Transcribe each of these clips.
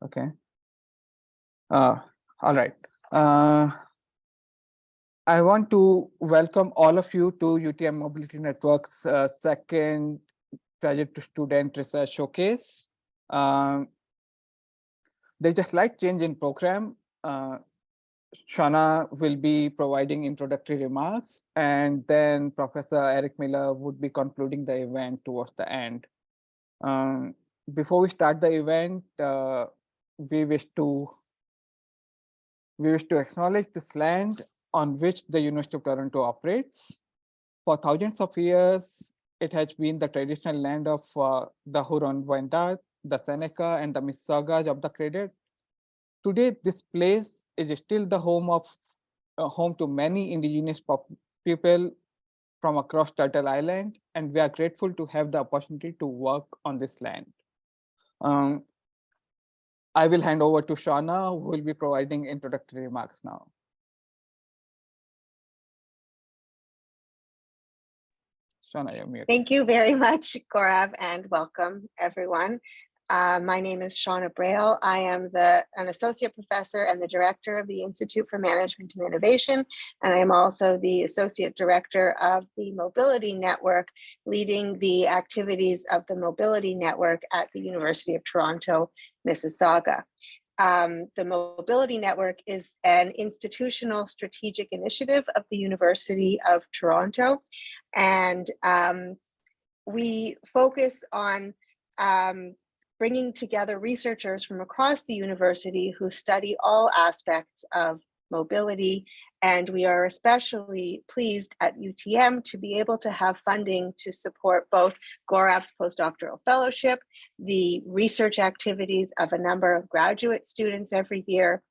Okay. All right. I want to welcome all of you to UTM Mobility Network's second Graduate to Student Research Showcase. There's a slight change in program. Shauna will be providing introductory remarks, and then Professor Eric Miller would be concluding the event towards the end. Before we start the event, we wish to acknowledge this land on which the University of Toronto operates. For thousands of years, it has been the traditional land of the Huron-Wendat, the Seneca, and the Mississaugas of the Credit. Today, this place is still the home to many indigenous people from across Turtle Island, and we are grateful to have the opportunity to work on this land. I will hand over to Shauna, who will be providing introductory remarks now. Shauna, you're muted. Thank you very much, Gaurav, and welcome everyone. My name is Shauna Braille. I am an associate professor and the director of the Institute for Management and Innovation, and I am also the associate director of the Mobility Network, leading the activities of the Mobility Network at the University of Toronto, Mississauga. The Mobility Network is an institutional strategic initiative of the University of Toronto, and we focus on bringing together researchers from across the university who study all aspects of mobility. And we are especially pleased at UTM to be able to have funding to support both Gaurav's postdoctoral fellowship, the research activities of a number of graduate students every year.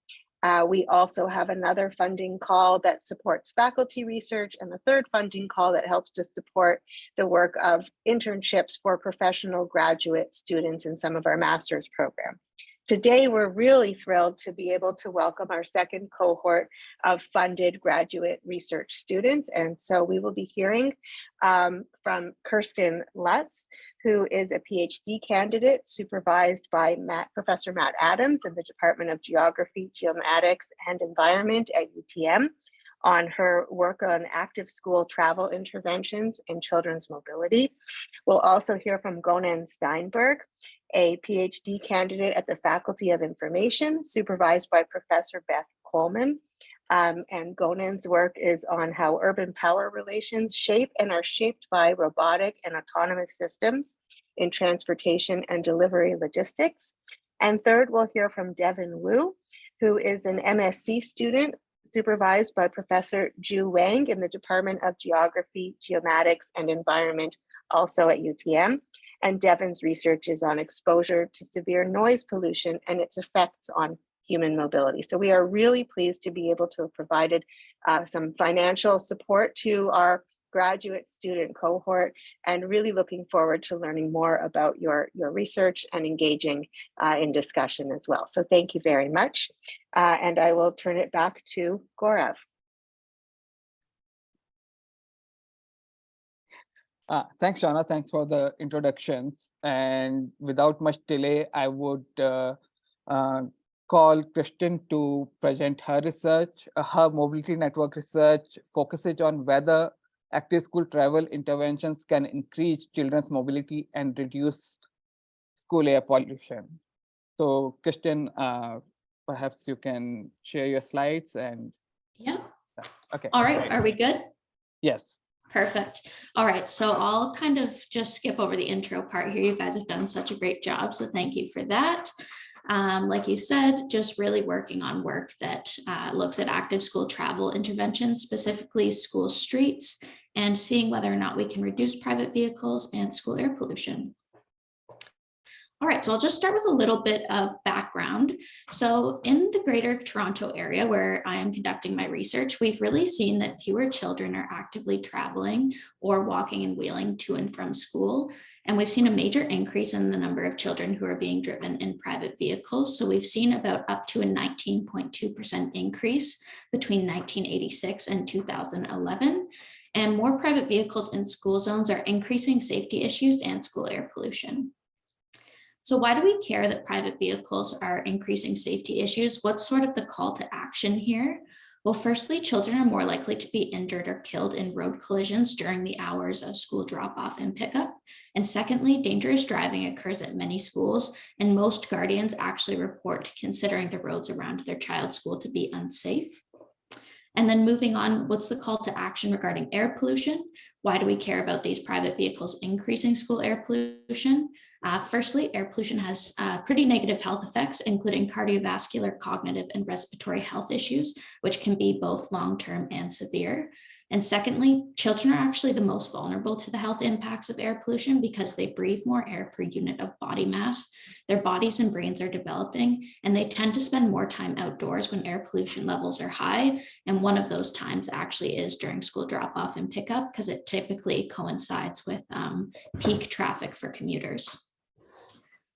We also have another funding call that supports faculty research, and the third funding call that helps to support the work of internships for professional graduate students in some of our master's program. Today, we're really thrilled to be able to welcome our second cohort of funded graduate research students. And so we will be hearing from Kirsten Lutz, who is a PhD candidate supervised by Professor Matt Adams in the Department of Geography, Geomatics, and Environment at UTM on her work on active school travel interventions in children's mobility. We'll also hear from Gonan Steinberg, a PhD candidate at the Faculty of Information, supervised by Professor Beth Coleman. And Gonan's work is on how urban power relations shape and are shaped by robotic and autonomous systems in transportation and delivery logistics. And third, we'll hear from Devin Wu, who is an MSc student supervised by Professor Ju Wang in the Department of Geography, Geomatics, and Environment, also at UTM. And Devin's research is on exposure to severe noise pollution and its effects on human mobility. So we are really pleased to be able to have provided some financial support to our graduate student cohort, and really looking forward to learning more about your research and engaging in discussion as well. So thank you very much. And I will turn it back to Gaurav. Thanks, Shauna. Thanks for the introductions. And without much delay, I would call Kristen to present her research. Her mobility network research focuses on whether active school travel interventions can increase children's mobility and reduce school air pollution. So Kristen, perhaps you can share your slides and. Yeah. Okay. All right. Are we good? Yes. Perfect. All right. So I'll kind of just skip over the intro part here. You guys have done such a great job. So thank you for that. Like you said, just really working on work that looks at active school travel interventions, specifically school streets, and seeing whether or not we can reduce private vehicles and school air pollution. All right, so I'll just start with a little bit of background. So in the Greater Toronto area where I am conducting my research, we've really seen that fewer children are actively traveling or walking and wheeling to and from school. And we've seen a major increase in the number of children who are being driven in private vehicles. So we've seen about up to a 19.2% increase between 1986 and 2011. And more private vehicles in school zones are increasing safety issues and school air pollution. So why do we care that private vehicles are increasing safety issues? What's sort of the call to action here? Well, firstly, children are more likely to be injured or killed in road collisions during the hours of school drop-off and pickup. And secondly, dangerous driving occurs at many schools, and most guardians actually report considering the roads around their child's school to be unsafe. And then moving on, what's the call to action regarding air pollution? Why do we care about these private vehicles increasing school air pollution? Firstly, air pollution has pretty negative health effects, including cardiovascular, cognitive, and respiratory health issues, which can be both long-term and severe. And secondly, children are actually the most vulnerable to the health impacts of air pollution because they breathe more air per unit of body mass. Their bodies and brains are developing, and they tend to spend more time outdoors when air pollution levels are high. And one of those times actually is during school drop-off and pickup, because it typically coincides with peak traffic for commuters.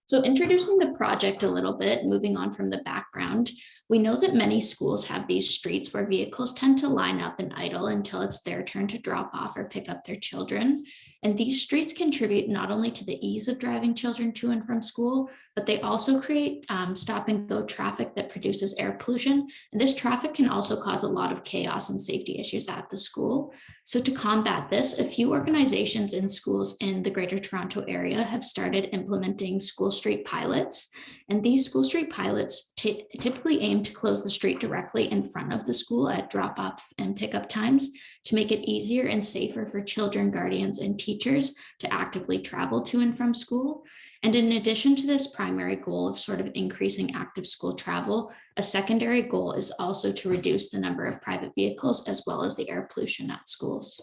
So introducing the project a little bit, moving on from the background, we know that many schools have these streets where vehicles tend to line up and idle until it's their turn to drop off or pick up their children. And these streets contribute not only to the ease of driving children to and from school, but they also create stop and go traffic that produces air pollution. And this traffic can also cause a lot of chaos and safety issues at the school. So to combat this, a few organizations in schools in the Greater Toronto Area have started implementing school street pilots. And these school street pilots typically aim to close the street directly in front of the school at drop-off and pickup times to make it easier and safer for children, guardians, and teachers to actively travel to and from school. And in addition to this primary goal of sort of increasing active school travel, a secondary goal is also to reduce the number of private vehicles as well as the air pollution at schools.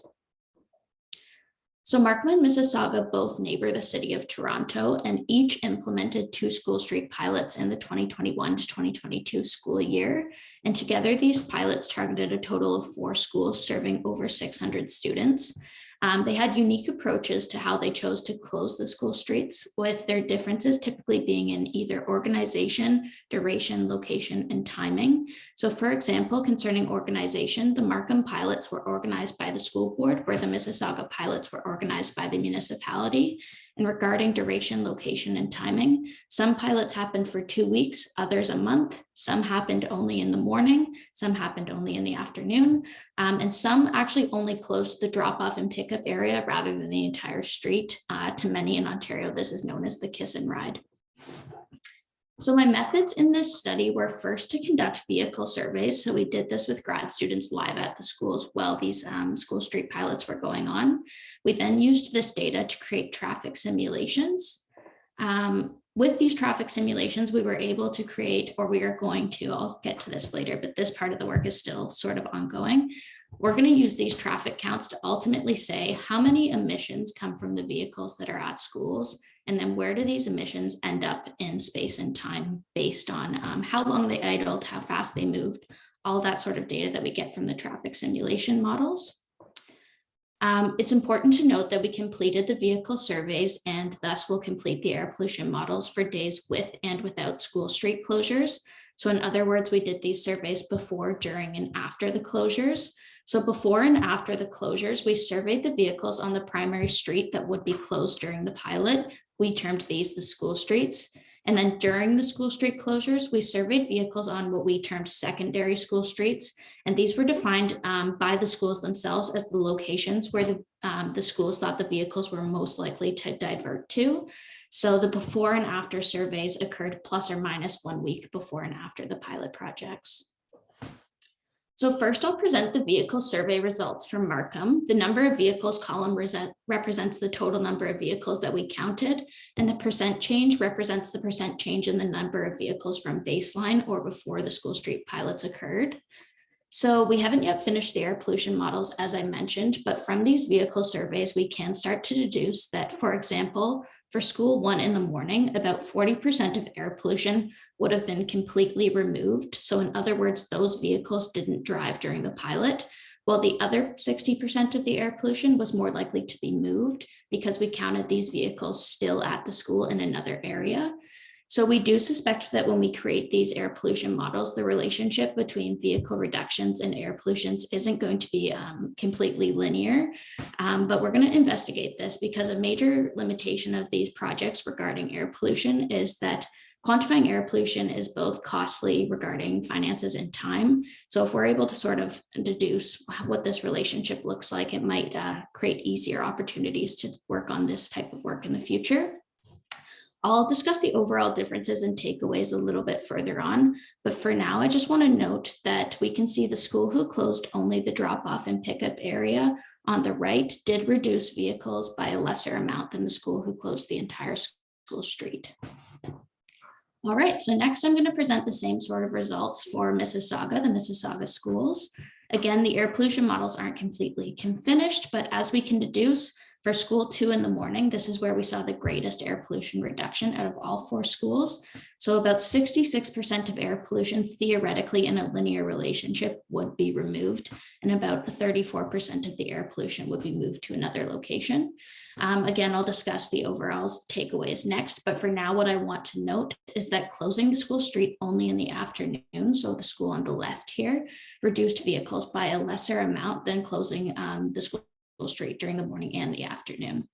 So Markham and Mississauga both neighbor the city of Toronto, and each implemented 2 school street pilots in the 2021 to 2022 school year. And together, these pilots targeted a total of 4 schools serving over 600 students. They had unique approaches to how they chose to close the school streets, with their differences typically being in either organization, duration, location, and timing. So for example, concerning organization, the Markham pilots were organized by the school board, where the Mississauga pilots were organized by the municipality. And regarding duration, location, and timing, some pilots happened for 2 weeks, others a month, some happened only in the morning, some happened only in the afternoon, and some actually only closed the drop-off and pickup area rather than the entire street. To many in Ontario, this is known as the kiss and ride. So my methods in this study were first to conduct vehicle surveys. So we did this with grad students live at the schools while these school street pilots were going on. We then used this data to create traffic simulations. With these traffic simulations, we were able to create, or we are going to, I'll get to this later, but this part of the work is still sort of ongoing. We're going to use these traffic counts to ultimately say how many emissions come from the vehicles that are at schools, and then where do these emissions end up in space and time based on how long they idled, how fast they moved, all that sort of data that we get from the traffic simulation models. It's important to note that we completed the vehicle surveys and thus will complete the air pollution models for days with and without school street closures. So in other words, we did these surveys before, during, and after the closures. So before and after the closures, we surveyed the vehicles on the primary street that would be closed during the pilot. We termed these the school streets. And then during the school street closures, we surveyed vehicles on what we termed secondary school streets. And these were defined by the schools themselves as the locations where the schools thought the vehicles were most likely to divert to. So the before and after surveys occurred plus or minus 1 week before and after the pilot projects. So first, I'll present the vehicle survey results from Markham. The number of vehicles column represents the total number of vehicles that we counted, and the percent change represents the percent change in the number of vehicles from baseline or before the school street pilots occurred. So we haven't yet finished the air pollution models, as I mentioned, but from these vehicle surveys, we can start to deduce that, for example, for school 1 in the morning, about 40% of air pollution would have been completely removed. So in other words, those vehicles didn't drive during the pilot, while the other 60% of the air pollution was more likely to be moved because we counted these vehicles still at the school in another area. So we do suspect that when we create these air pollution models, the relationship between vehicle reductions and air pollutions isn't going to be completely linear, but we're going to investigate this because a major limitation of these projects regarding air pollution is that quantifying air pollution is both costly regarding finances and time. So if we're able to sort of deduce what this relationship looks like, it might create easier opportunities to work on this type of work in the future. I'll discuss the overall differences and takeaways a little bit further on, but for now, I just want to note that we can see the school who closed only the drop-off and pickup area on the right did reduce vehicles by a lesser amount than the school who closed the entire school street. All right, so next I'm going to present the same sort of results for Mississauga, the Mississauga schools. Again, the air pollution models aren't completely finished, but as we can deduce, for school 2 in the morning, this is where we saw the greatest air pollution reduction out of all 4 schools. So about 66% of air pollution theoretically in a linear relationship would be removed, and about 34% of the air pollution would be moved to another location. Again, I'll discuss the overall takeaways next, but for now, what I want to note is that closing the school street only in the afternoon, so the school on the left here, reduced vehicles by a lesser amount than closing the school street during the morning and the afternoon.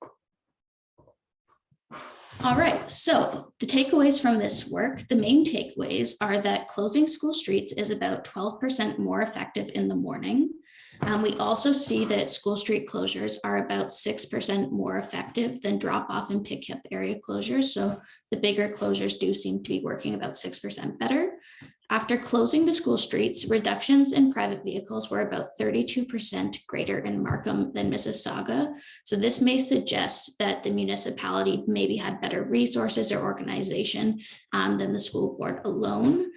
All right, so the takeaways from this work, the main takeaways are that closing school streets is about 12% more effective in the morning. We also see that school street closures are about 6% more effective than drop-off and pick-up area closures. So the bigger closures do seem to be working about 6% better. After closing the school streets, reductions in private vehicles were about 32% greater in Markham than Mississauga. So this may suggest that the municipality maybe had better resources or organization than the school board alone.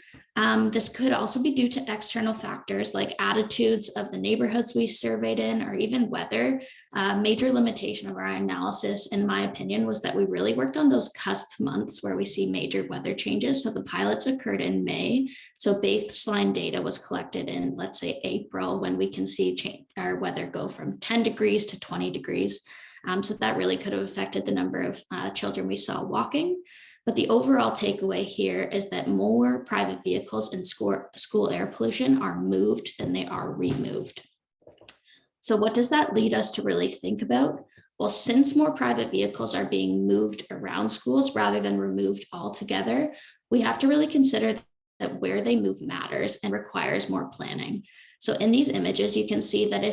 This could also be due to external factors like attitudes of the neighborhoods we surveyed in, or even weather. Major limitation of our analysis, in my opinion, was that we really worked on those cusp months where we see major weather changes. So the pilots occurred in May. So baseline data was collected in, let's say, April, when we can see our weather go from 10 degrees to 20 degrees. So that really could have affected the number of children we saw walking. But the overall takeaway here is that more private vehicles in school air pollution are moved than they are removed. So what does that lead us to really think about? Well, since more private vehicles are being moved around schools rather than removed altogether, we have to really consider that where they move matters and requires more planning. So in these images, you can see that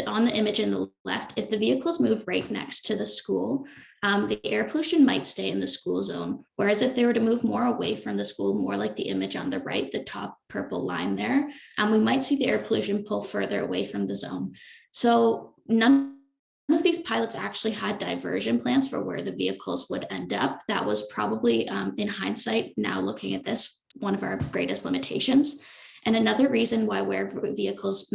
on the image in the left, if the vehicles move right next to the school, the air pollution might stay in the school zone. Whereas if they were to move more away from the school, more like the image on the right, the top purple line there, we might see the air pollution pull further away from the zone. So none of these pilots actually had diversion plans for where the vehicles would end up. That was probably, in hindsight, now looking at this, one of our greatest limitations. And another reason why where vehicles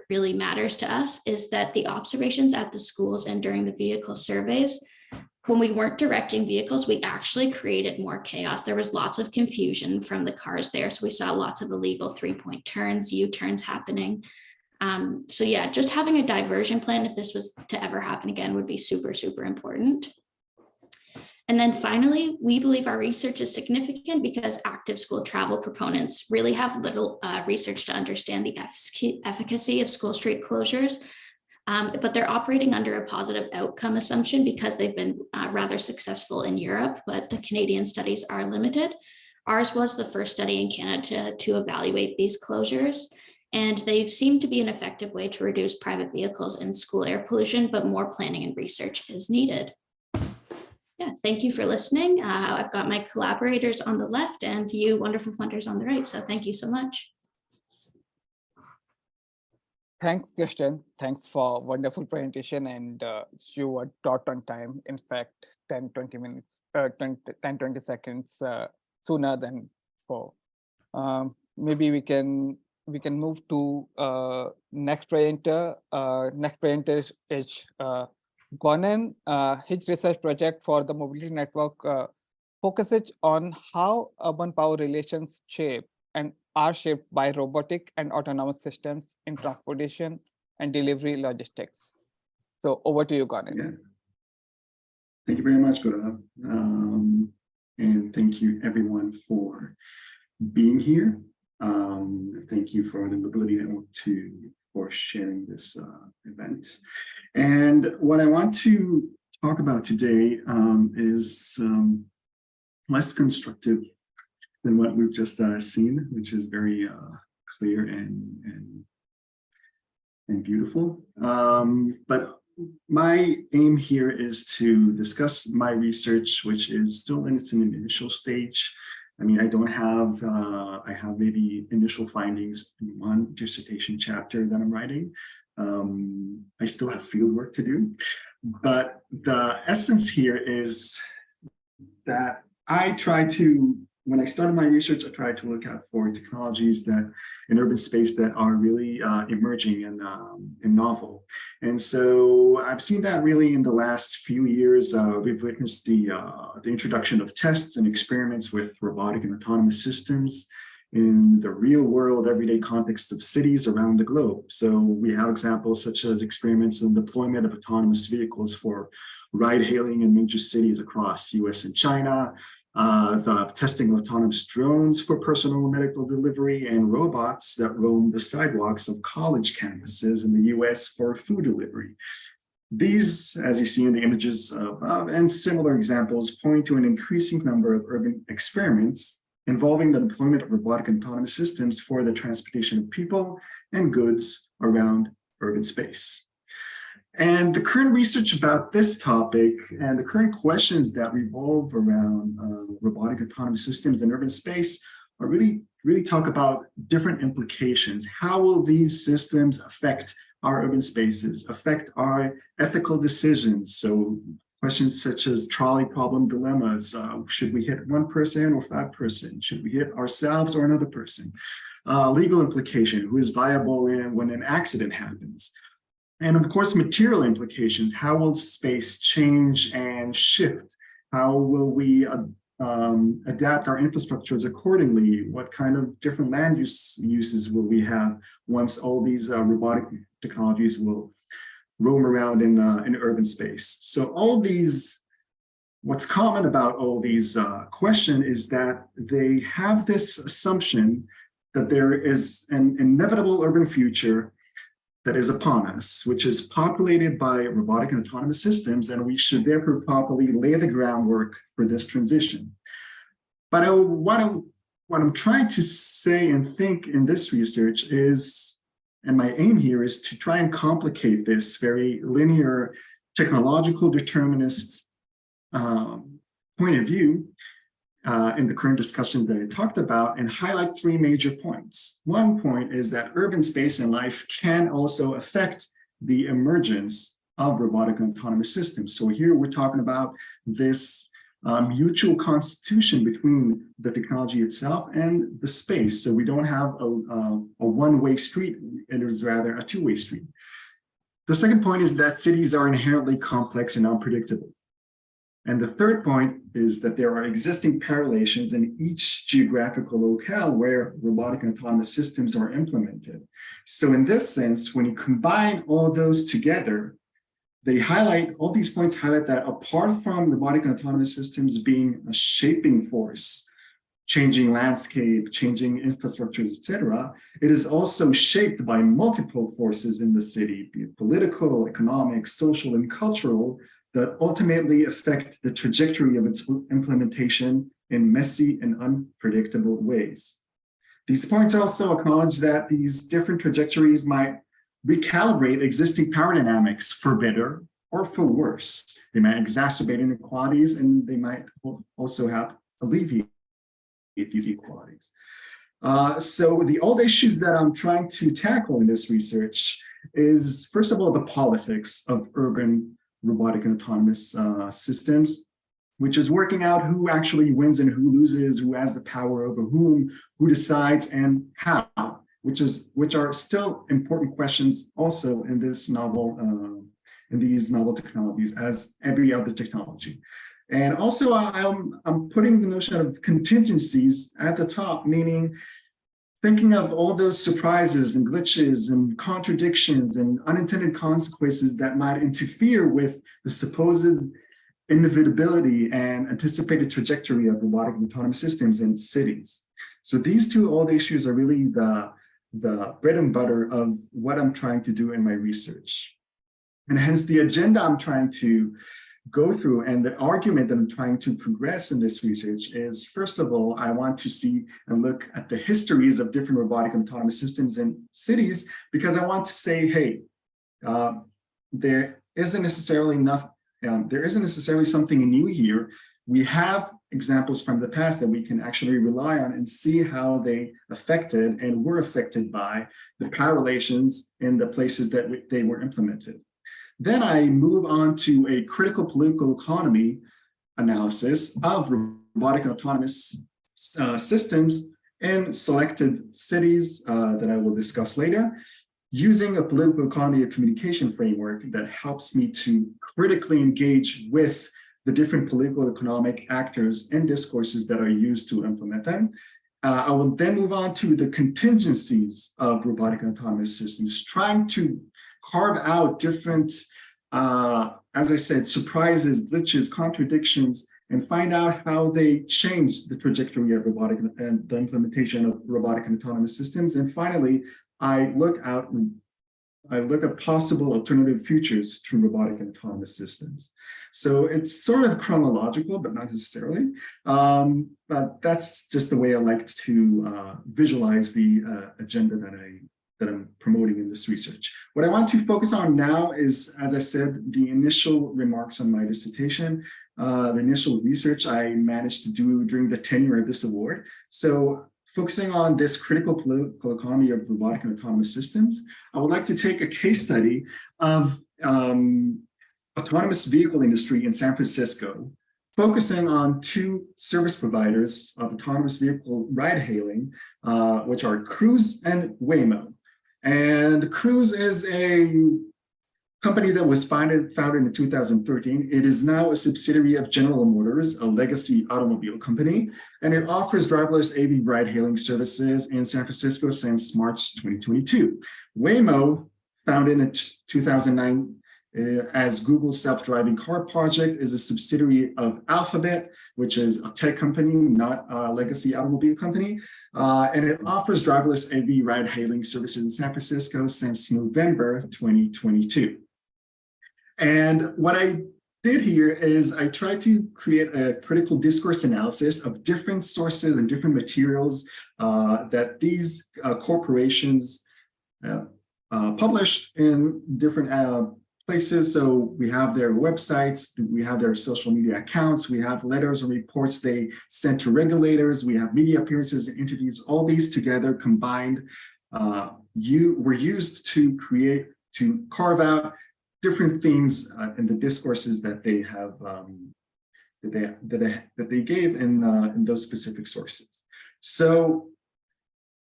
really matters to us is that the observations at the schools and during the vehicle surveys, when we weren't directing vehicles, we actually created more chaos. There was lots of confusion from the cars there. So we saw lots of illegal 3-point turns, U-turns happening. So yeah, just having a diversion plan, if this was to ever happen again, would be super, super important. And then finally, we believe our research is significant because active school travel proponents really have little research to understand the efficacy of school street closures, but they're operating under a positive outcome assumption because they've been rather successful in Europe, but the Canadian studies are limited. Ours was the first study in Canada to evaluate these closures, and they seem to be an effective way to reduce private vehicles and school air pollution, but more planning and research is needed. Yeah, thank you for listening. I've got my collaborators on the left and you wonderful funders on the right. So thank you so much. Thanks, Kirsten. Thanks for wonderful presentation, and you were taught on time. In fact, 10-20 minutes, 10-20 seconds sooner than before. Maybe we can move to next presenter. Next presenter is Gonen. His research project for the mobility network focuses on how urban power relations shape and are shaped by robotic and autonomous systems in transportation and delivery logistics. So over to you, Gonen. Yeah. Thank you very much, Gaurav. And thank you everyone for being here. Thank you for the Mobility Network for sharing this event. And what I want to talk about today is less constructive than what we've just seen, which is very clear and beautiful. But my aim here is to discuss my research, which is still in its initial stage. I mean, I don't have, I have maybe initial findings in one dissertation chapter that I'm writing. I still have field work to do, but the essence here is that when I started my research, I tried to look out for technologies that in urban space that are really emerging and novel. And so I've seen that really in the last few years. We've witnessed the introduction of tests and experiments with robotic and autonomous systems in the real world, everyday context of cities around the globe. So we have examples such as experiments in deployment of autonomous vehicles for ride hailing in major cities across US and China, the testing of autonomous drones for personal medical delivery, and robots that roam the sidewalks of college campuses in the US for food delivery. These, as you see in the images above, and similar examples point to an increasing number of urban experiments involving the deployment of robotic and autonomous systems for the transportation of people and goods around urban space. And the current research about this topic and the current questions that revolve around robotic autonomous systems in urban space are really talk about different implications. How will these systems affect our urban spaces, affect our ethical decisions? So questions such as trolley problem dilemmas. Should we hit one person or 5 person? Should we hit ourselves or another person? Legal implication, who is liable when an accident happens? And of course, material implications. How will space change and shift? How will we adapt our infrastructures accordingly? What kind of different land uses will we have once all these robotic technologies will roam around in urban space? So all these, what's common about all these questions is that they have this assumption that there is an inevitable urban future that is upon us, which is populated by robotic and autonomous systems, and we should therefore properly lay the groundwork for this transition. But what I'm trying to say and think in this research is, and my aim here is to try and complicate this very linear technological determinist point of view in the current discussion that I talked about, and highlight 3 major points. One point is that urban space and life can also affect the emergence of robotic and autonomous systems. So here we're talking about this mutual constitution between the technology itself and the space. So we don't have a one-way street, it is rather a two-way street. The second point is that cities are inherently complex and unpredictable. And the third point is that there are existing correlations in each geographical locale where robotic and autonomous systems are implemented. So in this sense, when you combine all those together, all these points highlight that apart from robotic and autonomous systems being a shaping force, changing landscape, changing infrastructures, etc., it is also shaped by multiple forces in the city, be it political, economic, social, and cultural, that ultimately affect the trajectory of its implementation in messy and unpredictable ways. These points also acknowledge that these different trajectories might recalibrate existing power dynamics for better or for worse. They might exacerbate inequalities, and they might also have alleviate these inequalities. So the old issues that I'm trying to tackle in this research is, first of all, the politics of urban robotic and autonomous systems, which is working out who actually wins and who loses, who has the power over whom, who decides, and how, which are still important questions also in this novel, in these novel technologies, as every other technology. And also, I'm putting the notion of contingencies at the top, meaning thinking of all those surprises and glitches and contradictions and unintended consequences that might interfere with the supposed inevitability and anticipated trajectory of robotic and autonomous systems in cities. So these two old issues are really the bread and butter of what I'm trying to do in my research. And hence the agenda I'm trying to go through and the argument that I'm trying to progress in this research is, first of all, I want to see and look at the histories of different robotic and autonomous systems in cities, because I want to say, hey, there isn't necessarily something new here. We have examples from the past that we can actually rely on and see how they affected and were affected by the power relations in the places that they were implemented. Then I move on to a critical political economy analysis of robotic and autonomous systems in selected cities that I will discuss later, using a political economy of communication framework that helps me to critically engage with the different political economic actors and discourses that are used to implement them. I will then move on to the contingencies of robotic and autonomous systems, trying to carve out different, as I said, surprises, glitches, contradictions, and find out how they change the trajectory of robotic and the implementation of robotic and autonomous systems. And finally, I look at possible alternative futures to robotic and autonomous systems. So it's sort of chronological, but not necessarily. But that's just the way I like to visualize the agenda that I'm promoting in this research. What I want to focus on now is, as I said, the initial remarks on my dissertation, the initial research I managed to do during the tenure of this award. So focusing on this critical political economy of robotic and autonomous systems, I would like to take a case study of autonomous vehicle industry in San Francisco, focusing on two service providers of autonomous vehicle ride hailing, which are Cruise and Waymo. And Cruise is a company that was founded in 2013. It is now a subsidiary of General Motors, a legacy automobile company, and it offers driverless AV ride-hailing services in San Francisco since March 2022. Waymo, founded in 2009 as Google's self-driving car project, is a subsidiary of Alphabet, which is a tech company, not a legacy automobile company. And it offers driverless AV ride-hailing services in San Francisco since November 2022. And what I did here is I tried to create a critical discourse analysis of different sources and different materials that these corporations published in different places. So we have their websites, we have their social media accounts, we have letters and reports they sent to regulators, we have media appearances and interviews. All these together combined were used to carve out different themes in the discourses that they have that they gave in those specific sources. So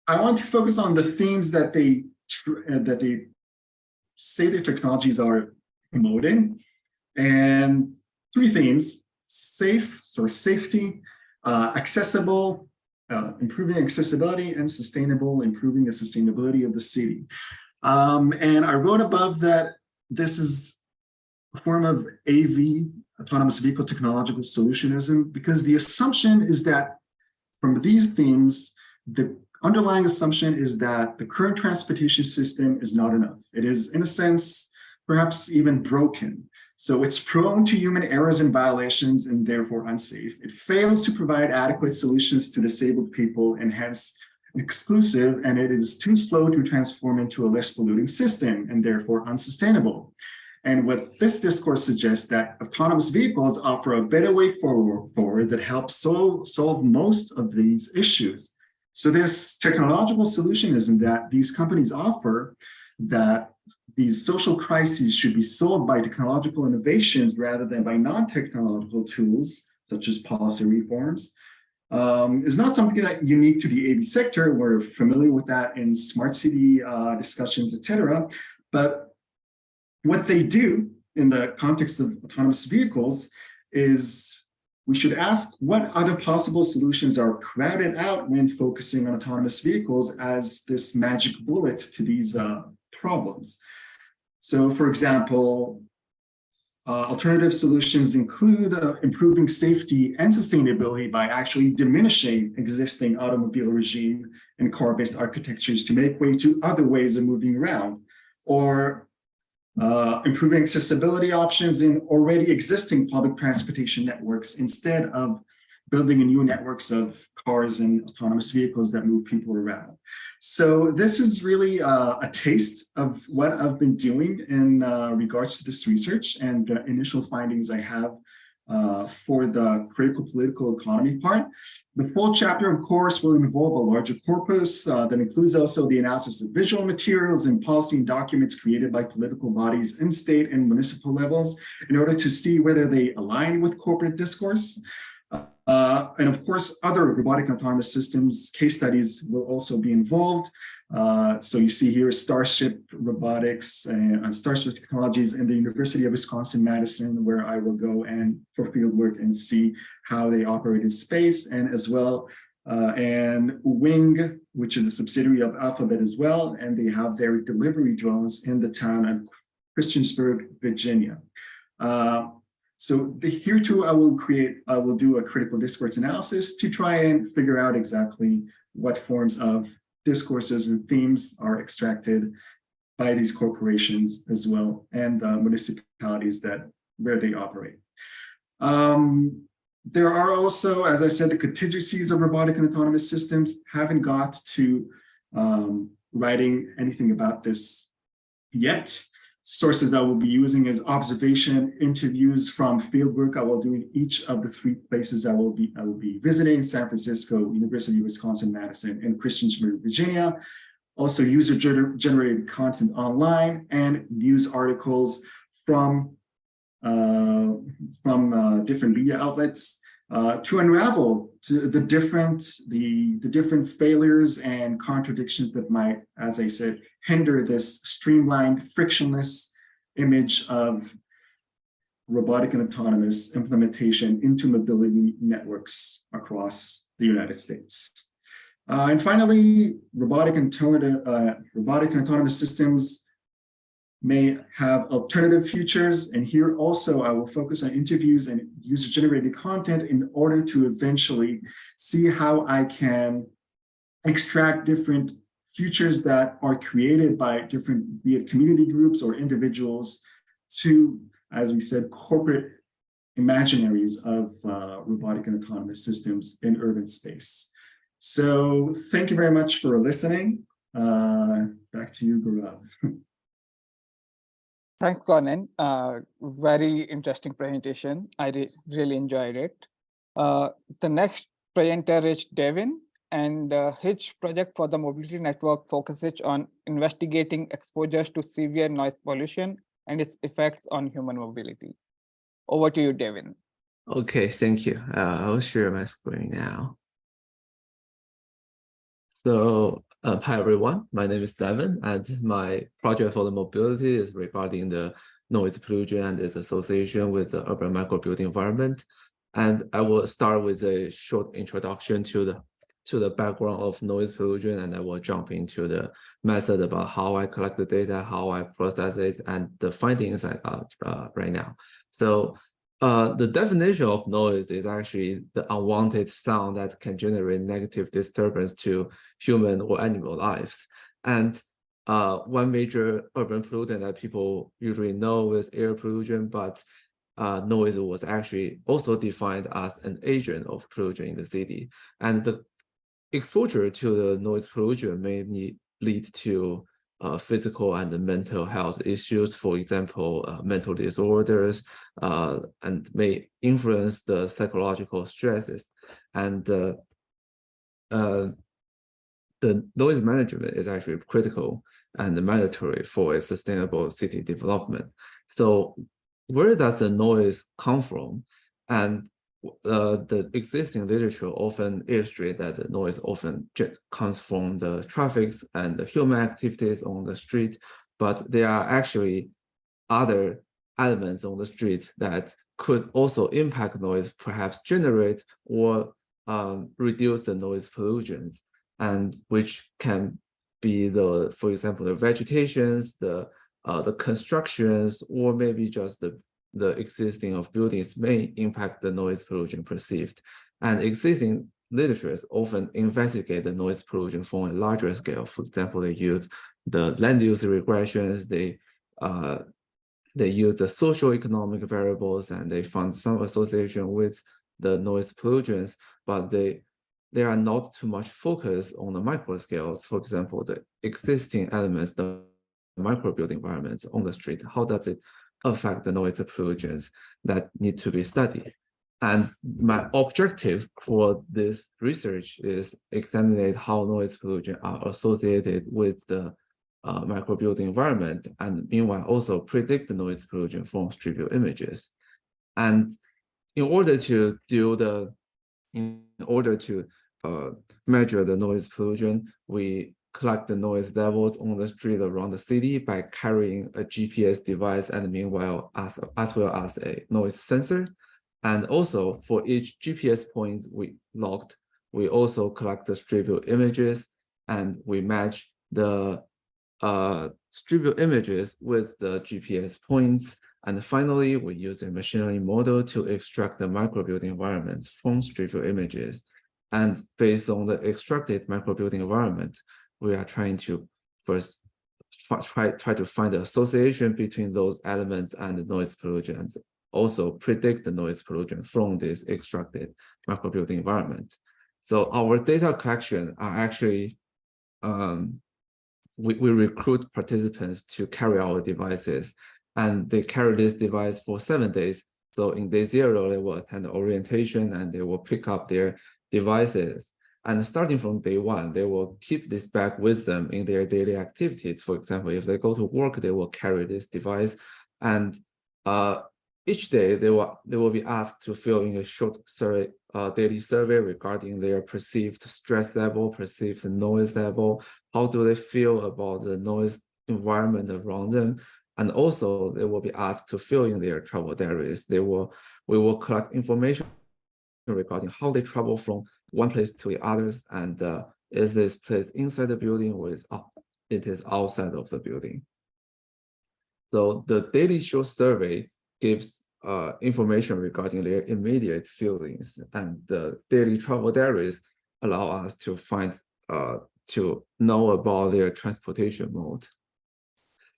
I want to focus on the themes that they say their technologies are promoting, and three themes: safety, accessible, improving accessibility, and sustainable, improving the sustainability of the city. And I wrote above that this is a form of AV, autonomous vehicle technological solutionism, because the assumption is that from these themes, the underlying assumption is that the current transportation system is not enough. It is, in a sense, perhaps even broken. So it's prone to human errors and violations and therefore unsafe. It fails to provide adequate solutions to disabled people and hence exclusive, and it is too slow to transform into a less polluting system and therefore unsustainable. And what this discourse suggests that autonomous vehicles offer a better way forward that helps solve most of these issues. So this technological solutionism that these companies offer, that these social crises should be solved by technological innovations rather than by non-technological tools, such as policy reforms, is not something that unique to the AV sector. We're familiar with that in smart city discussions, et cetera. But what they do in the context of autonomous vehicles is we should ask what other possible solutions are crowded out when focusing on autonomous vehicles as this magic bullet to these problems. So, for example, Alternative solutions include improving safety and sustainability by actually diminishing existing automobile regime and car-based architectures to make way to other ways of moving around, or improving accessibility options in already existing public transportation networks instead of building a new networks of cars and autonomous vehicles that move people around. So this is really a taste of what I've been doing in regards to this research and the initial findings I have for the critical political economy part. The full chapter, of course, will involve a larger corpus that includes also the analysis of visual materials and policy and documents created by political bodies in state and municipal levels in order to see whether they align with corporate discourse. And of course, other robotic and autonomous systems case studies will also be involved. So you see here Starship Robotics and Starship Technologies in the University of Wisconsin-Madison, where I will go and for field work and see how they operate in space, and as well, and Wing, which is a subsidiary of Alphabet as well, and they have their delivery drones in the town of Christiansburg, Virginia. So here too, I will do a critical discourse analysis to try and figure out exactly what forms of discourses and themes are extracted by these corporations as well, and municipalities where they operate. There are also, as I said, the contingencies of robotic and autonomous systems. Haven't got to writing anything about this yet. Sources I will be using is observation, interviews from fieldwork I will do in each of the 3 places I will be visiting: San Francisco, University of Wisconsin-Madison, and Christiansburg, Virginia. Also user-generated content online and news articles from different media outlets to unravel the different failures and contradictions that might, as I said, hinder this streamlined, frictionless image of robotic and autonomous implementation into mobility networks across the United States. And finally, robotic and autonomous systems may have alternative futures. And here also, I will focus on interviews and user-generated content in order to eventually see how I can extract different futures that are created by different, be it community groups or individuals, to, as we said, corporate imaginaries of robotic and autonomous systems in urban space. So thank you very much for listening. Back to you, Gaurav. Thanks, Conan. Very interesting presentation. I really enjoyed it. The next presenter is Devin, and his project for the mobility network focuses on investigating exposures to severe noise pollution and its effects on human mobility. Over to you, Devin. Okay, thank you. I'll share my screen now. So, hi everyone, my name is Devin, and my project for the mobility is regarding the noise pollution and its association with the urban microbuilt environment. And I will start with a short introduction to the background of noise pollution, and I will jump into the method about how I collect the data, how I process it, and the findings I got right now. So the definition of noise is actually the unwanted sound that can generate negative disturbance to human or animal lives. And one major urban pollutant that people usually know is air pollution, but noise was actually also defined as an agent of pollution in the city. And the exposure to the noise pollution may lead to physical and mental health issues, for example, mental disorders, and may influence the psychological stresses. And the noise management is actually critical and mandatory for a sustainable city development. So where does the noise come from? And the existing literature often illustrate that the noise often comes from the traffic and the human activities on the street, but there are actually other elements on the street that could also impact noise, perhaps generate or reduce the noise pollutions, and which can be for example, the vegetations, the constructions, or maybe just the the existing of buildings may impact the noise pollution perceived. And existing literatures often investigate the noise pollution from a larger scale. For example, they use the land use regressions, they use the social economic variables, and they found some association with the noise pollutants, but they are not too much focused on the micro scales. For example, the existing elements, the micro built environments on the street, how does it affect the noise pollutants that need to be studied? And my objective for this research is examine how noise pollution are associated with the micro built environment, and meanwhile also predict the noise pollution from street view images. And in order to measure the noise pollution, we collect the noise levels on the street around the city by carrying a GPS device, and meanwhile as well as a noise sensor. And also for each GPS point we logged, we also collect the street view images, and we match the street view images with the GPS points. And finally, we use a machine learning model to extract the micro built environments from street view images. And based on the extracted micro built environment, we are trying to first try to find the association between those elements and the noise pollution, and also predict the noise pollution from this extracted micro built environment. So our data collection are actually we recruit participants to carry our devices, and they carry this device for 7 days. So in day 0, they will attend orientation and they will pick up their devices. And starting from day 1, they will keep this bag with them in their daily activities. For example, if they go to work, they will carry this device. And each day they will be asked to fill in a short survey, daily survey regarding their perceived stress level, perceived noise level. How do they feel about the noise environment around them? And also they will be asked to fill in their travel diaries. We will collect information regarding how they travel from one place to the others, and is this place inside the building or it is outside of the building. So the daily short survey gives information regarding their immediate feelings, and the daily travel diaries allow us to find to know about their transportation mode.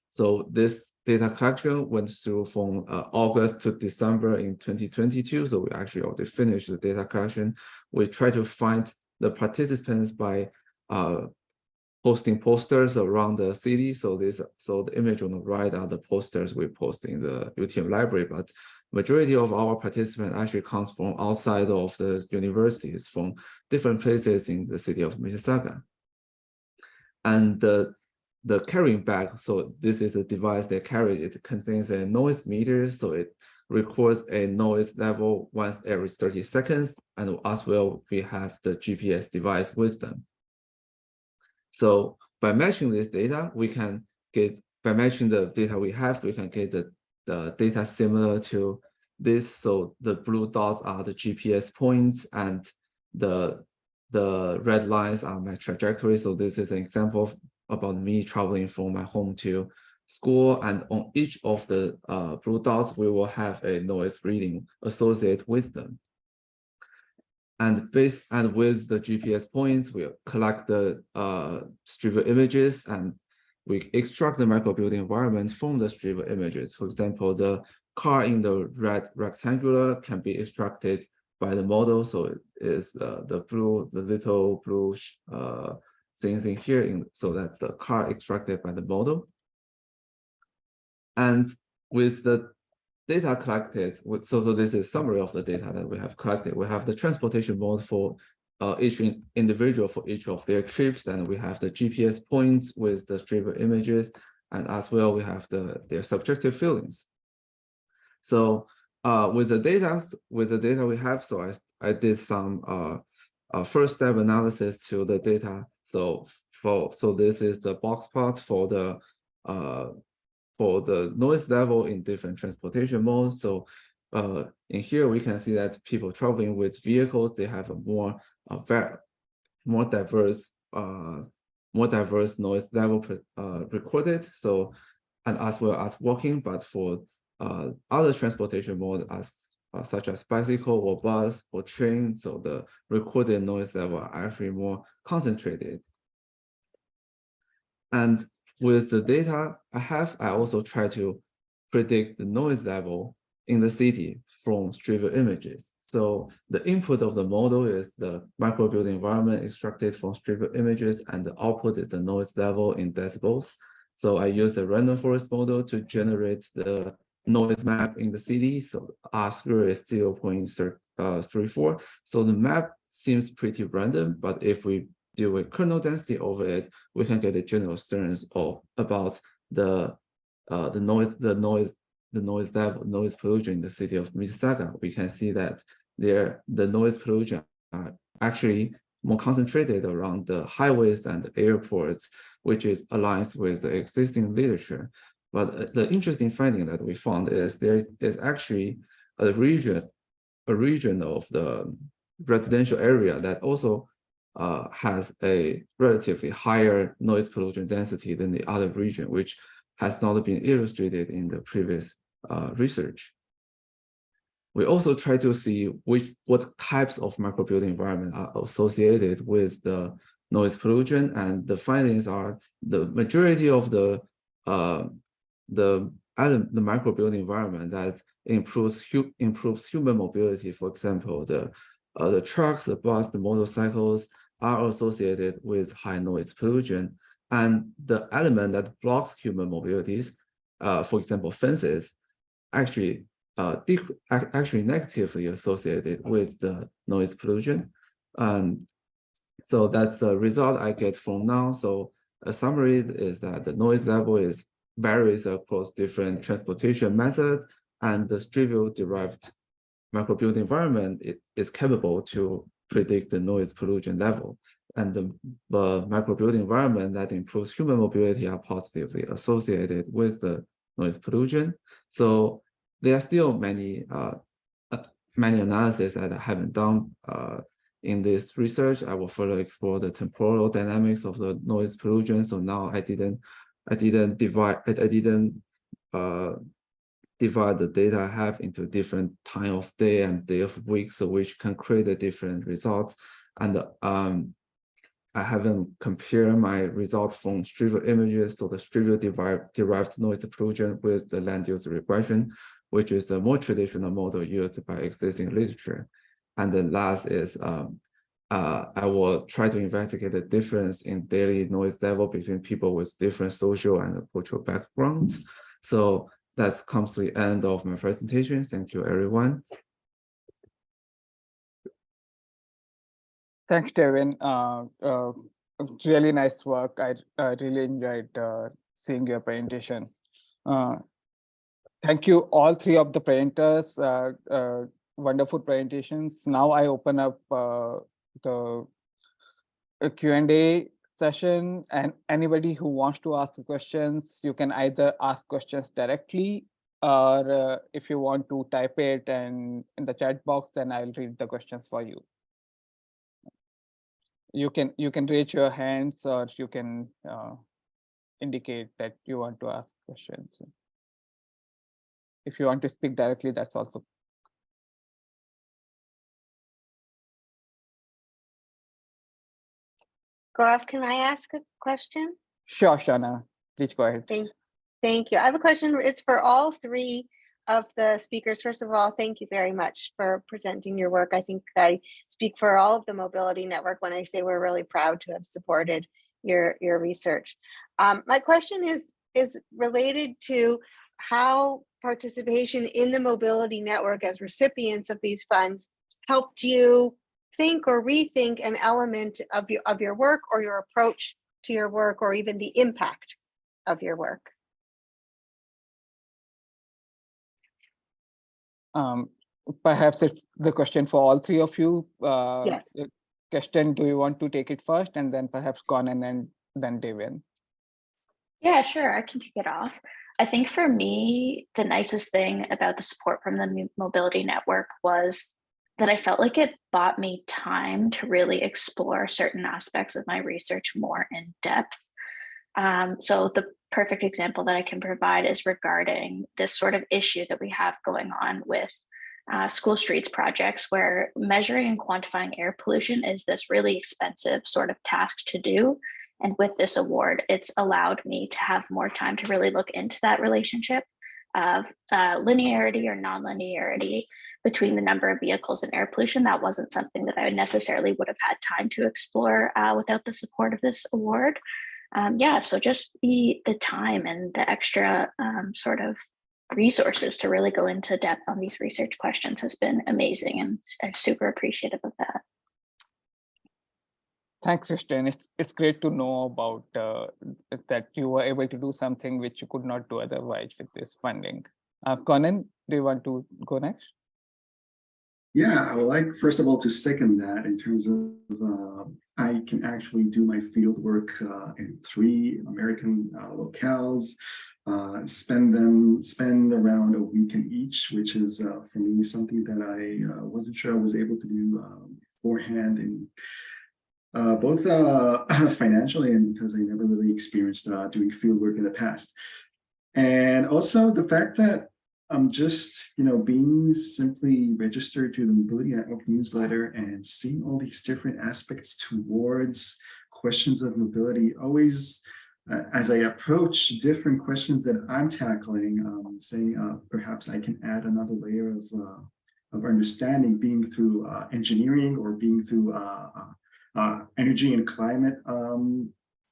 So this data collection went through from August to December in 2022. So we actually already finished the data collection. We try to find the participants by posting posters around the city. So the image on the right are the posters we post in the UTM library, but majority of our participants actually comes from outside of the universities, from different places in the city of Mississauga. And the carrying bag, so this is the device they carry. It contains a noise meter, so it records a noise level once every 30 seconds. And as well, we have the GPS device with them. So by matching this data, we can get, by matching the data we have, we can get the data similar to this. So the blue dots are the GPS points, and the red lines are my trajectory. So this is an example about me traveling from my home to school, and on each of the blue dots, we will have a noise reading associated with them. And with the GPS points, we collect the street view images, and we extract the micro built environment from the street view images. For example, the car in the red rectangular can be extracted by the model. So it is the little blue things in here. So that's the car extracted by the model. And with the data collected, so this is summary of the data that we have collected. We have the transportation mode for each individual for each of their trips, and we have the GPS points with the street view images, and as well we have their subjective feelings. So with the data we have, so I did some first step analysis to the data. So this is the box plot for the noise level in different transportation modes. So in here we can see that people traveling with vehicles, they have a more diverse noise level recorded. So, and as well as walking, but for other transportation modes as such as bicycle or bus or train. So the recorded noise level are actually more concentrated. And with the data I have, I also try to predict the noise level in the city from street view images. So the input of the model is the microbuilt environment extracted from street view images, and the output is the noise level in decibels. So I use the random forest model to generate the noise map in the city. So R0 is 0.34. So the map seems pretty random, but if we deal with kernel density over it, we can get a general sense of about the noise level, noise pollution in the city of Mississauga. We can see that the noise pollution are actually more concentrated around the highways and the airports, which is aligns with the existing literature. But the interesting finding that we found is there is actually a region of the residential area that also has a relatively higher noise pollution density than the other region, which has not been illustrated in the previous research. We also try to see what types of microbuilt environment are associated with the noise pollution, and the findings are the majority of the microbuilt environment that improves human mobility. For example, the trucks, the bus, the motorcycles are associated with high noise pollution, and the element that blocks human mobilities, for example, fences, actually negatively associated with the noise pollution. So that's the result I get from now. So a summary is that the noise level varies across different transportation methods, and the street view derived microbuilt environment is capable to predict the noise pollution level. And the microbuilt environment that improves human mobility are positively associated with the noise pollution. So there are still many analyses that I haven't done in this research. I will further explore the temporal dynamics of the noise pollution. So now I didn't divide the data I have into different time of day and day of week, so which can create a different results. And I haven't compared my results from street view images, so the street view derived noise pollution with the land use regression, which is a more traditional model used by existing literature. And then last is I will try to investigate the difference in daily noise level between people with different social and cultural backgrounds. So that comes to the end of my presentation. Thank you, everyone. Thanks, Devin. Really nice work. I really enjoyed seeing your presentation. Thank you, all three of the presenters. Wonderful presentations. Now I open up the Q&A session, and anybody who wants to ask questions, you can either ask questions directly, or if you want to type it and in the chat box, then I'll read the questions for you. You can raise your hands, or you can indicate that you want to ask questions. If you want to speak directly, that's also. Gaurav, can I ask a question? Sure, Shana, please go ahead. Thank you. I have a question. It's for all three of the speakers. First of all, thank you very much for presenting your work. I think I speak for all of the Mobility Network when I say we're really proud to have supported your research. My question is related to how participation in the Mobility Network as recipients of these funds helped you think or rethink an element of your work, or your approach to your work, or even the impact of your work. Perhaps it's the question for all three of you. Yes. Kirsten, do you want to take it first, and then perhaps Conan and then Devin? Yeah, sure. I can kick it off. I think for me, the nicest thing about the support from the Mobility Network was that I felt like it bought me time to really explore certain aspects of my research more in depth. So perfect example that I can provide is regarding this sort of issue that we have going on with school streets projects, where measuring and quantifying air pollution is this really expensive sort of task to do. And with this award, it's allowed me to have more time to really look into that relationship of linearity or non-linearity between the number of vehicles and air pollution. That wasn't something that I necessarily would have had time to explore without the support of this award. Yeah, so just the time and the extra sort of resources to really go into depth on these research questions has been amazing, and I'm super appreciative of that. Thanks, Christian. It's great to know about that you were able to do something which you could not do otherwise with this funding. Conan, do you want to go next? Yeah, I would like, first of all, to second that in terms of I can actually do my field work in 3 American locales, spend around a week in each, which is for me something that I wasn't sure I was able to do beforehand, and both financially and because I never really experienced doing field work in the past. And also the fact that I'm just, being simply registered to the Mobility Network newsletter and seeing all these different aspects towards questions of mobility, always as I approach different questions that I'm tackling, saying perhaps I can add another layer of understanding, being through engineering or being through energy and climate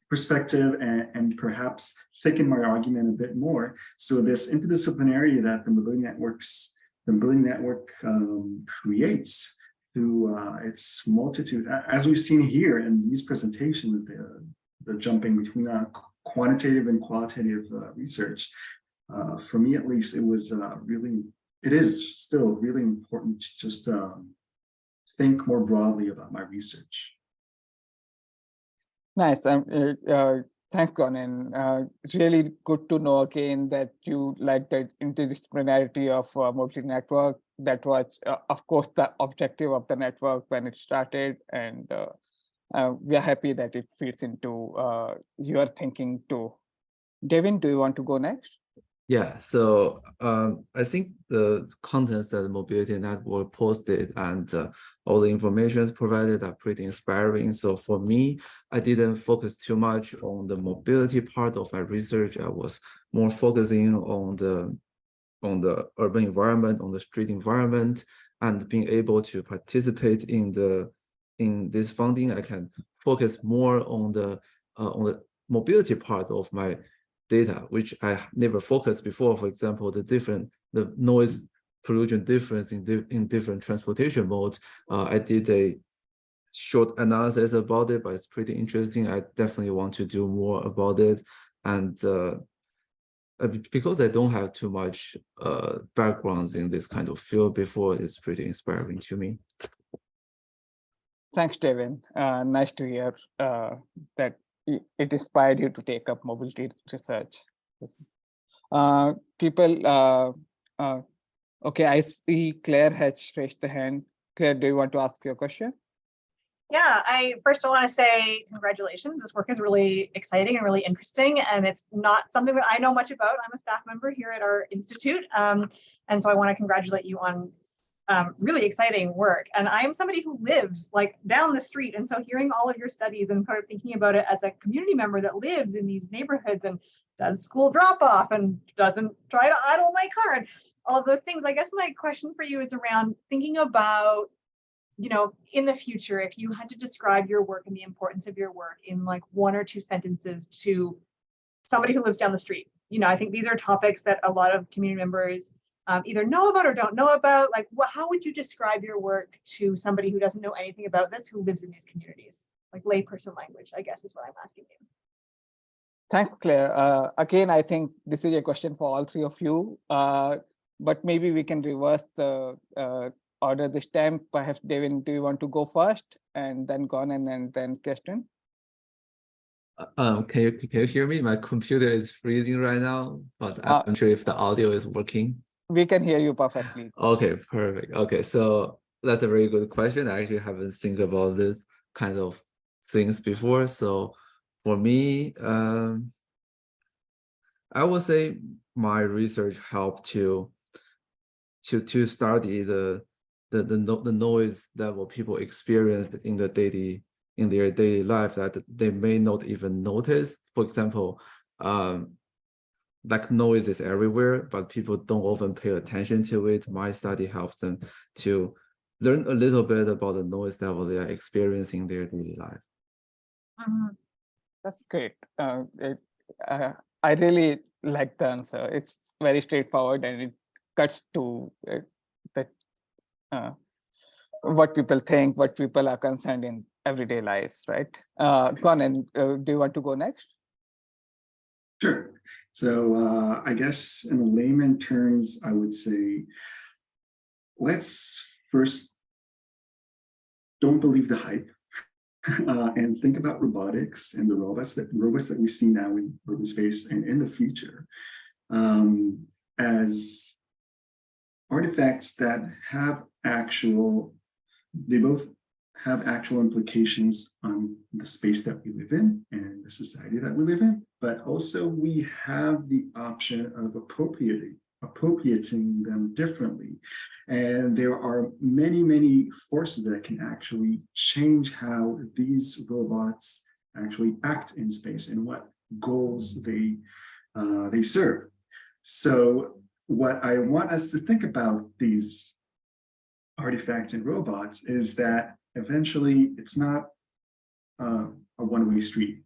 perspective, and perhaps thicken my argument a bit more. So this interdisciplinarity that the Mobility Network creates through its multitude, as we've seen here in these presentations, the jumping between quantitative and qualitative research. For me, at least, it is still really important to just think more broadly about my research. Nice. Thanks, Conan. It's really good to know again that you like the interdisciplinarity of Mobility Network. That was, of course, the objective of the network when it started, and we are happy that it fits into your thinking too. Devin, do you want to go next? Yeah, so I think the contents that the Mobility Network posted and all the information provided are pretty inspiring. So for me, I didn't focus too much on the mobility part of my research. I was more focusing on the urban environment, on the street environment, and being able to participate in this funding. I can focus more on the mobility part of my data, which I never focused before. For example, the noise pollution difference in different transportation modes. I did a short analysis about it, but it's pretty interesting. I definitely want to do more about it. And because I don't have too much backgrounds in this kind of field before, it's pretty inspiring to me. Thanks, Devin. Nice to hear that it inspired you to take up mobility research. Okay, I see Claire has raised the hand. Claire, do you want to ask your question? Yeah, I want to say congratulations. This work is really exciting and really interesting, and it's not something that I know much about. I'm a staff member here at our institute, and so I want to congratulate you on really exciting work. And I'm somebody who lives like down the street, and so hearing all of your studies and kind of thinking about it as a community member that lives in these neighborhoods and does school drop off and doesn't try to idle my car and all of those things. I guess my question for you is around thinking about, in the future, if you had to describe your work and the importance of your work in like 1 or 2 sentences to somebody who lives down the street. I think these are topics that a lot of community members either know about or don't know about. Like, how would you describe your work to somebody who doesn't know anything about this, who lives in these communities? Like layperson language, I guess, is what I'm asking you. Thanks, Claire. Again, I think this is a question for all 3 of you, but maybe we can reverse the order this time. Perhaps, Devin, do you want to go first, and then Conan, and then Kirsten? Can you hear me? My computer is freezing right now, but I'm not sure if the audio is working. We can hear you perfectly. Okay, perfect. Okay, so that's a very good question. I actually haven't think about this kind of things before. So for me, I would say my research helped to study the noise that what people experience in their daily life that they may not even notice. For example, like noise is everywhere, but people don't often pay attention to it. My study helps them to learn a little bit about the noise level they are experiencing in their daily life. That's great. I really like the answer. It's very straightforward and it cuts to what people think, what people are concerned in everyday lives, right? Conan, do you want to go next? Sure. So I guess in layman terms, I would say, let's first don't believe the hype and think about robotics and the robots that we see now in urban space and in the future as artifacts that have they both have actual implications on the space that we live in and the society that we live in, but also we have the option of appropriating them differently. And there are many forces that can actually change how these robots actually act in space and what goals they serve. So what I want us to think about these artifacts and robots is that eventually it's not a one-way street.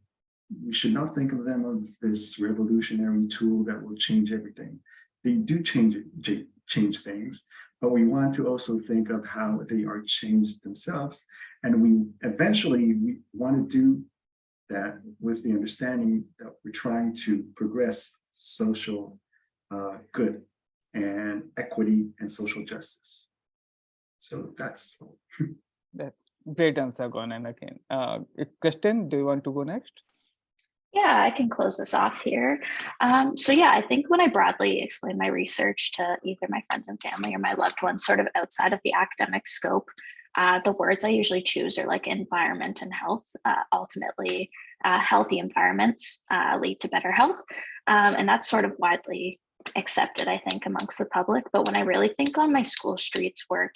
We should not think of them as this revolutionary tool that will change everything. They do change things, but we want to also think of how they are changed themselves. And we want to do that with the understanding that we're trying to progress social good and equity and social justice. So that's great answer, Conan. Again, Kristen, do you want to go next? Yeah, I can close this off here. So yeah, I think when I broadly explain my research to either my friends and family or my loved ones sort of outside of the academic scope, the words I usually choose are like environment and health. Ultimately, healthy environments lead to better health. And that's sort of widely accepted, I think, amongst the public. But when I really think on my school streets work,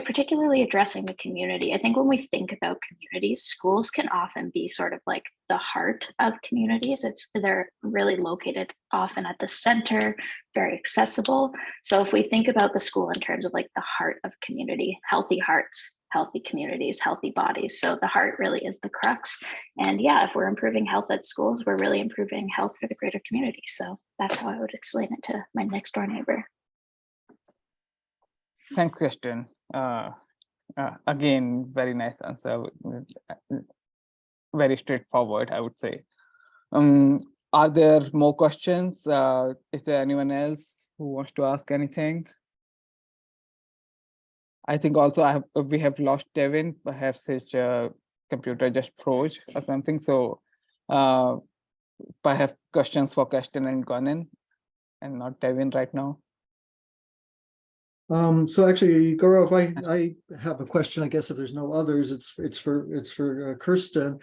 particularly addressing the community, I think when we think about communities, schools can often be sort of like the heart of communities. They're really located often at the center, very accessible. So if we think about the school in terms of like the heart of community, healthy hearts, healthy communities, healthy bodies. So the heart really is the crux. And yeah, if we're improving health at schools, we're really improving health for the greater community. So that's how I would explain it to my next door neighbor. Thanks, Kristen. Again, very nice answer. Very straightforward, I would say. Are there more questions? Is there anyone else who wants to ask anything? I think also we have lost Devin. Perhaps his computer just froze or something. So perhaps questions for Kristen and Conan, and not Devin right now. So actually, Gaurav, I have a question. I guess if there's no others, it's for Kirsten.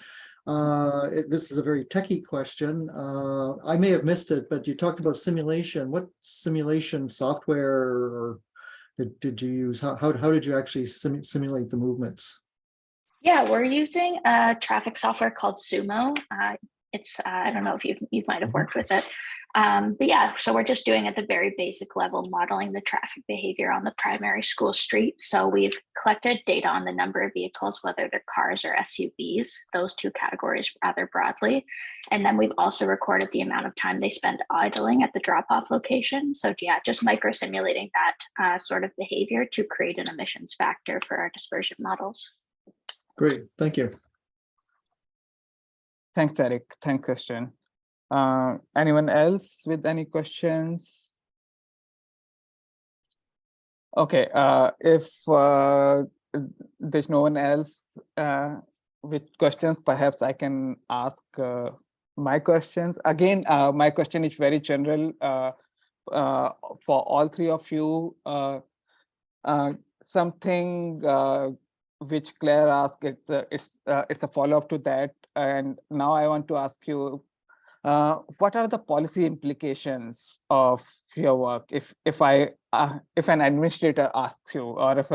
This is a very techie question. I may have missed it, but you talked about simulation. What simulation software did you use? How did you actually simulate the movements? Yeah, we're using a traffic software called Sumo. It's I don't know if you might have worked with it. But yeah, so we're just doing at the very basic level, modeling the traffic behavior on the primary school street. So we've collected data on the number of vehicles, whether they're cars or SUVs, those two categories rather broadly. And then we've also recorded the amount of time they spend idling at the drop-off location. So yeah, just micro-simulating that sort of behavior to create an emissions factor for our dispersion models. Great, thank you. Thanks, Eric. Thanks, Kristen. Anyone else with any questions? Okay, if there's no one else with questions, perhaps I can ask my questions. Again, my question is very general for all three of you. Something which Claire asked, it's a follow-up to that. And now I want to ask you what are the policy implications of your work if an administrator asks you, or if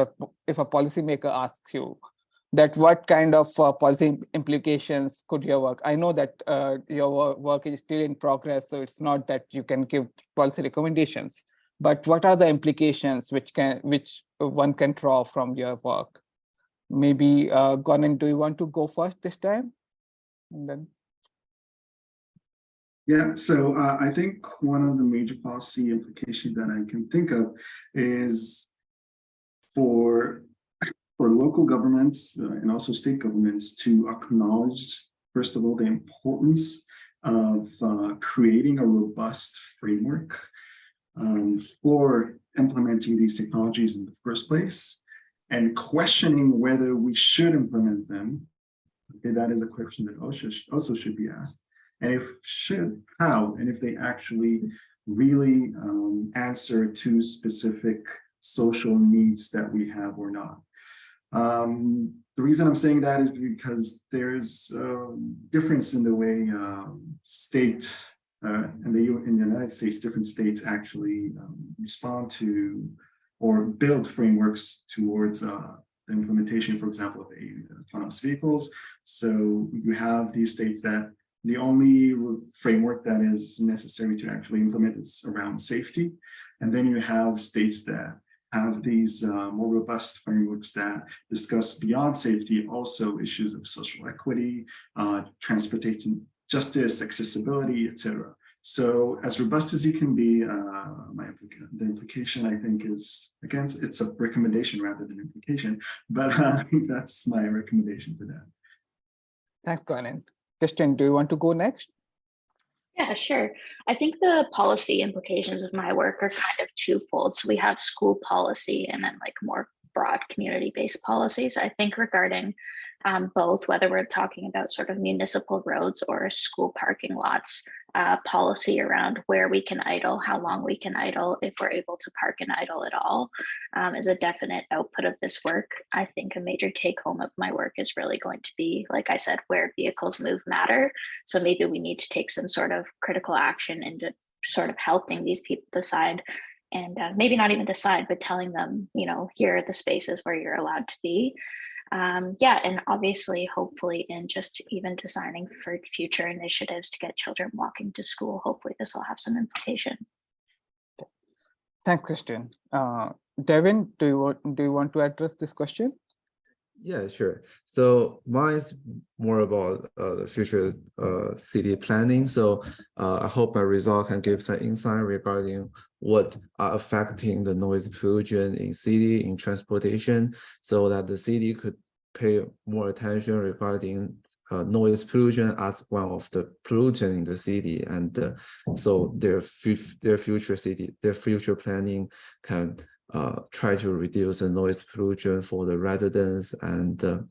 a policymaker asks you that what kind of policy implications could your work? I know that your work is still in progress, so it's not that you can give policy recommendations, but what are the implications which one can draw from your work? Maybe Gonan, do you want to go first this time? And then Yeah, so I think one of the major policy implications that I can think of is for local governments and also state governments to acknowledge, first of all, the importance of creating a robust framework for implementing these technologies in the first place, and questioning whether we should implement them. Okay, that is a question that also should be asked. And if should, how, and if they actually really answer to specific social needs that we have or not. The reason I'm saying that is because there's a difference in the way in the United States, different states actually respond to or build frameworks towards the implementation, for example, of autonomous vehicles. So you have these states that the only framework that is necessary to actually implement is around safety. And then you have states that have these more robust frameworks that discuss beyond safety also issues of social equity, transportation justice, accessibility, etc. So as robust as you can be, the implication I think is, again, it's a recommendation rather than implication, but that's my recommendation for that. thanks, Gonan. Christian, do you want to go next? Yeah, sure. I think the policy implications of my work are kind of twofold. So we have school policy and then like more broad community-based policies. I think regarding both, whether we're talking about sort of municipal roads or school parking lots, policy around where we can idle, how long we can idle, if we're able to park and idle at all, is a definite output of this work. I think a major take home of my work is really going to be, like I said, where vehicles move matter. So maybe we need to take some sort of critical action into sort of helping these people decide, and maybe not even decide, but telling them, you know, here are the spaces where you're allowed to be. Yeah, and obviously, hopefully, in just even designing for future initiatives to get children walking to school, hopefully this will have some implication. Thanks, Christian. Devin, do you want to address this question? Yeah, sure. So mine is more about the future city planning. So I hope my result can give some insight regarding what are affecting the noise pollution in city, in transportation, so that the city could pay more attention regarding noise pollution as one of the pollutant in the city, and so their future planning can try to reduce the noise pollution for the residents and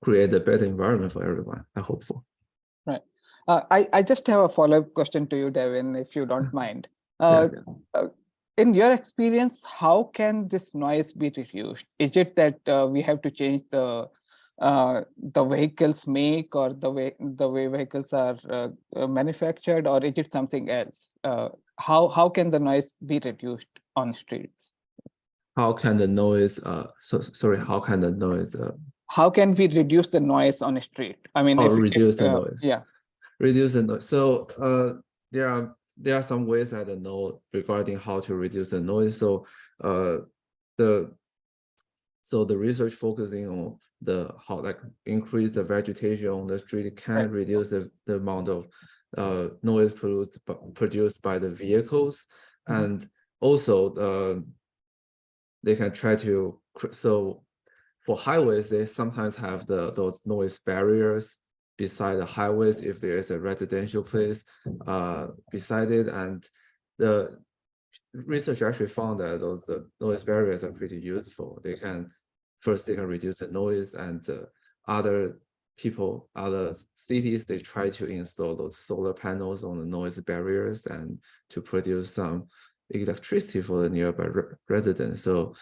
create a better environment for everyone. I hope for. Right. I just have a follow-up question to you, Devin, if you don't mind. In your experience, how can this noise be reduced? Is it that we have to change the vehicles make, or the way vehicles are manufactured, or is it something else? How can the noise be reduced on streets? How can the noise? How can the noise? How can we reduce the noise on a street? I mean, reduce the noise. Yeah, reduce the noise. So there are some ways I don't know regarding how to reduce the noise. So the research focusing on how increase the vegetation on the street can reduce the amount of noise produced by the vehicles, and also they can try to, so for highways, they sometimes have those noise barriers beside the highways if there is a residential place beside it. And the research actually found that those noise barriers are pretty useful. They can reduce the noise, and other cities, they try to install those solar panels on the noise barriers and to produce some electricity for the nearby residents. So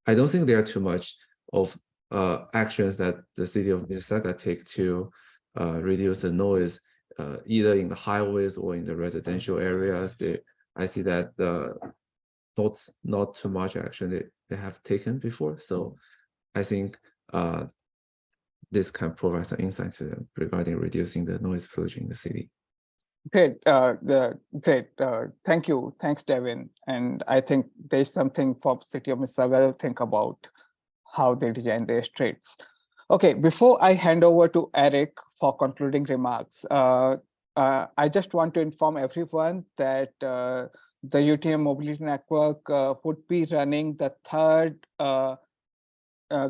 I don't think there are too much of actions that the city of Mississauga take to reduce the noise either in the highways or in the residential areas. I see that not too much action they have taken before. So I think this can provide some insight to them regarding reducing the noise pollution in the city. Great, great. Thank you. Thanks, Devin. And I think there's something for City of Mississauga to think about how they design their streets. Okay, before I hand over to Eric for concluding remarks, I just want to inform everyone that the UTM Mobility Network would be running the third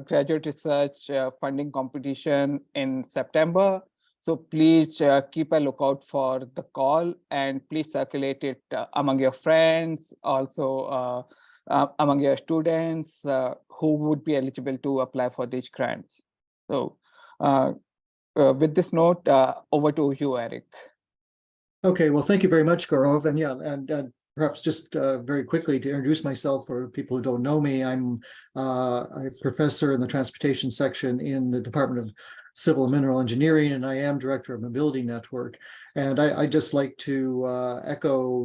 graduate research funding competition in September. So please keep a lookout for the call and please circulate it among your friends, also among your students who would be eligible to apply for these grants. So with this note, over to you, Eric. Okay, well, thank you very much, Gaurav. And yeah, and perhaps just very quickly to introduce myself for people who don't know me, I'm a professor in the transportation section in the Department of Civil and Mineral Engineering, and I am director of Mobility Network. And I just like to echo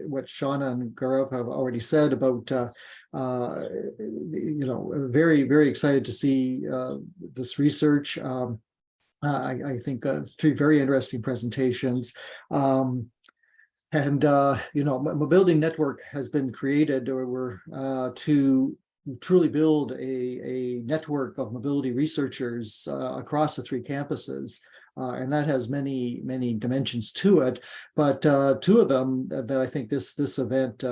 what Shauna and Gaurav have already said about, very, very excited to see this research. I think 3 very interesting presentations. Mobility Network has been created to truly build a network of mobility researchers across the 3 campuses. And that has many, many dimensions to it. But 2 of them that I think this event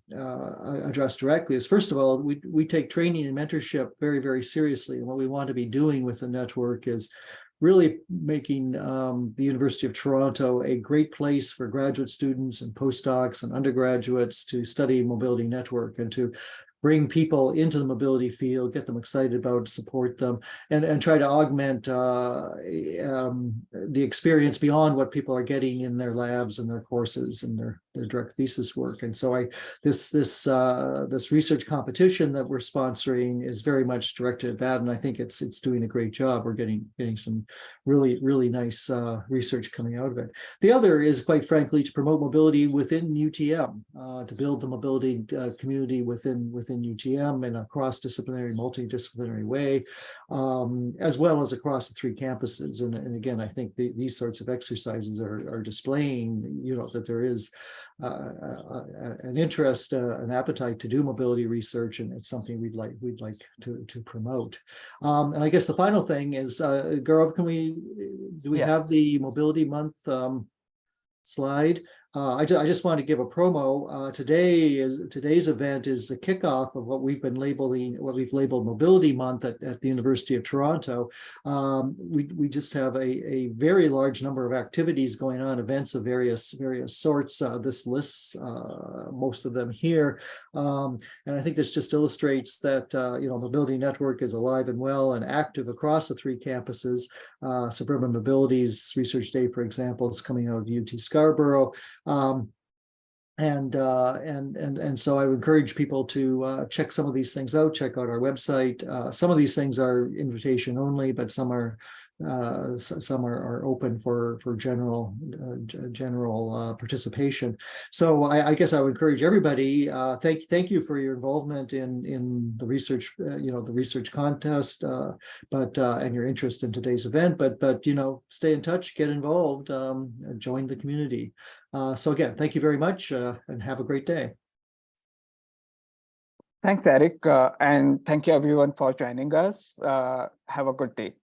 addressed directly is, first of all, we take training and mentorship very, very seriously. And what we want to be doing with the network is really making the University of Toronto a great place for graduate students and postdocs and undergraduates to study mobility network and to bring people into the mobility field, get them excited about, support them, and try to augment the experience beyond what people are getting in their labs and their courses and their direct thesis work. And so this research competition that we're sponsoring is very much directed at that, and I think it's doing a great job. We're getting some really, really nice research coming out of it. The other is, quite frankly, to promote mobility within UTM, to build the mobility community within UTM in a cross-disciplinary, multidisciplinary way, as well as across the 3 campuses. And again, I think these sorts of exercises are displaying, that there is an interest, an appetite to do mobility research, and it's something we'd like to promote. And I guess the final thing is, Gaurav, do we have the Mobility Month slide? I just want to give a promo. Today's event is the kickoff of what we've labeled Mobility Month at the University of Toronto. We just have a very large number of activities going on, events of various sorts. This lists most of them here, and I think this just illustrates that Mobility Network is alive and well and active across the 3 campuses. Suburban Mobility's Research Day, for example, is coming out of UT Scarborough. And so I would encourage people to check some of these things out, check out our website. Some of these things are invitation only, but some are open for general participation. So I guess I would encourage everybody. Thank you for your involvement in the research, the research contest, and your interest in today's event. But stay in touch, get involved, join the community. So again, thank you very much, and have a great day. Thanks, Eric, and thank you everyone for joining us. Have a good day.